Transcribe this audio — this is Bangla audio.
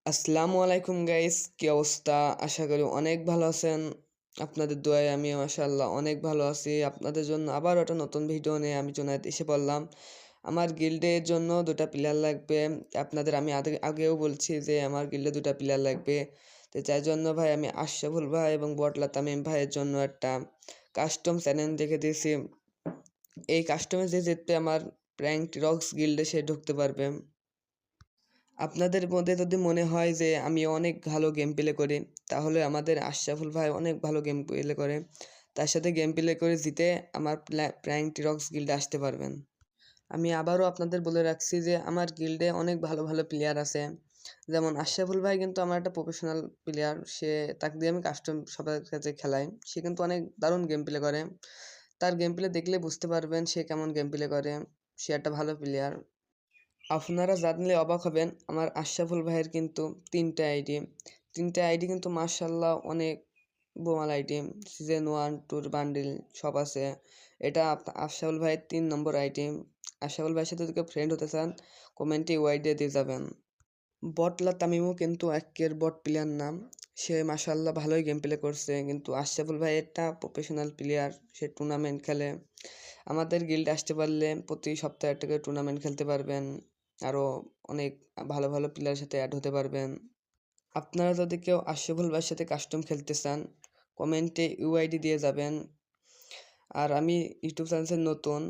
আসসালামু আলাইকুম গাইস, কি অবস্থা? আশা করি অনেক ভালো আছেন। আপনাদের দোয়ায় আমি মাশাআল্লাহ অনেক ভালো আছি। আপনাদের জন্য আবার একটা নতুন ভিডিও নিয়ে আমি জুনায়েদ এসে পড়লাম। আমার গিল্ডের জন্য 2টা প্লেয়ার লাগবে। আপনাদের আমি আগেও বলছি যে আমার গিল্ডে 2টা প্লেয়ার লাগবে। তো যার জন্য ভাই আমি আশরাফুল ভাই এবং বটলা তামিম ভাইয়ের জন্য একটা কাস্টম চ্যালেঞ্জ রেখে দিয়েছি। এই কাস্টমে যে জিতবে আমার প্র্যাঙ্কড রক্স গিল্ডে সে ঢুকতে পারবে। আপনাদের মধ্যে যদি মনে হয় যে আমি অনেক ভালো গেম প্লে করি, তাহলে আমাদের আশরাফুল ভাই অনেক ভালো গেম প্লে করে। তার সাথে গেম প্লে করে জিতে আমার প্র্যাঙ্ক টিরক্স গিল্ডে আসতে পারবেন। আমি আবারও আপনাদের বলে রাখছি যে আমার গিল্ডে অনেক ভালো ভালো প্লেয়ার আছে। যেমন আশরাফুল ভাই কিন্তু আমার একটা প্রফেশনাল প্লেয়ার, তাকে দিয়ে আমি কাস্টম সবার কাছে খেলাই। সে কিন্তু অনেক দারুণ গেম প্লে করে। তার গেম প্লে দেখলে বুঝতে পারবেন সে কেমন গেম প্লে করে। সে একটা ভালো প্লেয়ার। আপনারা জানলে অবাক হবেন, আমার আশরাফুল ভাইয়ের কিন্তু 3টা আইডি। 3টা আইডি কিন্তু মাশাআল্লাহ অনেক বোমাল আইডি। সিজন 1-2 বান্ডিল সব আছে। এটা আশরাফুল ভাইয়ের 3 নম্বর আইডি। আশরাফুল ভাইয়ের সাথে যদি কেউ ফ্রেন্ড হতে চান, কমেন্টে ওয়াই দিয়ে যাবেন। বটলা তামিমও কিন্তু একের বট প্লেয়ার নাম। সে মাশাআল্লাহ ভালোই গেম প্লে করছে, কিন্তু আশরাফুল ভাই একটা প্রফেশনাল প্লেয়ার। সে টুর্নামেন্ট খেলে। আমাদের গিল্ডে আসতে পারলে প্রতি সপ্তাহে একটা করে টুর্নামেন্ট খেলতে পারবেন। আরও অনেক ভালো ভালো প্লেয়ারের সাথে অ্যাড হতে পারবেন। আপনারা যদি কেউ আশরাফুল ভাইয়ের সাথে কাস্টম খেলতে চান, কমেন্টে ইউআইডি দিয়ে যাবেন। আর আমি ইউটিউব চ্যানেল নতুন,